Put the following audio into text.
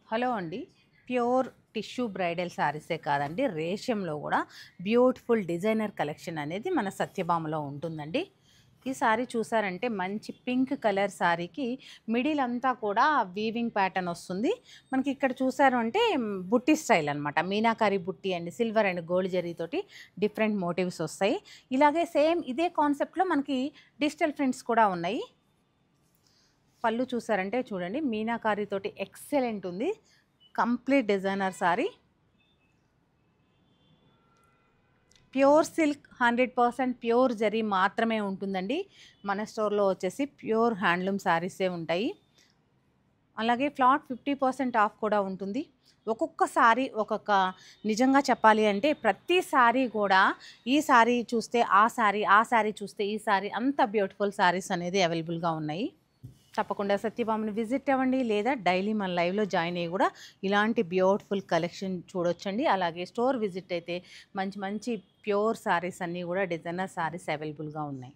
Hello అండి. Pure tissue bridal శారీసే కాదండి, రేషియంలో కూడా బ్యూటిఫుల్ డిజైనర్ కలెక్షన్ అనేది మన సత్యభామలో ఉంటుందండి. ఈ శారీ చూసారంటే మంచి పింక్ కలర్ శారీకి మిడిల్ అంతా కూడా వీవింగ్ ప్యాటర్న్ వస్తుంది. మనకి ఇక్కడ చూసారు అంటే బుట్టి స్టైల్ అనమాట. మీనాకారి బుట్టి అండ్ సిల్వర్ అండ్ గోల్డ్ జరీతోటి డిఫరెంట్ మోటివ్స్ వస్తాయి. ఇలాగే సేమ్ ఇదే కాన్సెప్ట్లో మనకి డిజిటల్ ప్రింట్స్ కూడా ఉన్నాయి. పళ్ళు చూసారంటే చూడండి, మీనాకారి తోటి ఎక్సలెంట్ ఉంది. Complete designer sorry, pure silk 100% pure zari మాత్రమే ఉంటుందండి. మన స్టోర్లో వచ్చేసి ప్యూర్ హ్యాండ్లూమ్ శారీసే ఉంటాయి. అలాగే ఫ్లాట్ 50% ఆఫ్ కూడా ఉంటుంది. ఒక్కొక్క సారీ ఒక్కొక్క, నిజంగా చెప్పాలి అంటే ప్రతి సారీ కూడా ఈ సారీ చూస్తే ఆ సారీ, ఆ సారీ చూస్తే ఈ సారీ, అంత బ్యూటిఫుల్ సారీస్ అనేది అవైలబుల్గా ఉన్నాయి. తప్పకుండా సత్యభామని విజిట్ అవ్వండి, లేదా డైలీ మన లైవ్లో జాయిన్ అయ్యి కూడా ఇలాంటి బ్యూటిఫుల్ కలెక్షన్ చూడొచ్చండి. అలాగే స్టోర్ విజిట్ అయితే మంచి మంచి ప్యూర్ సారీస్ అన్నీ కూడా డిజైనర్ సారీస్ అవైలబుల్గా ఉన్నాయి.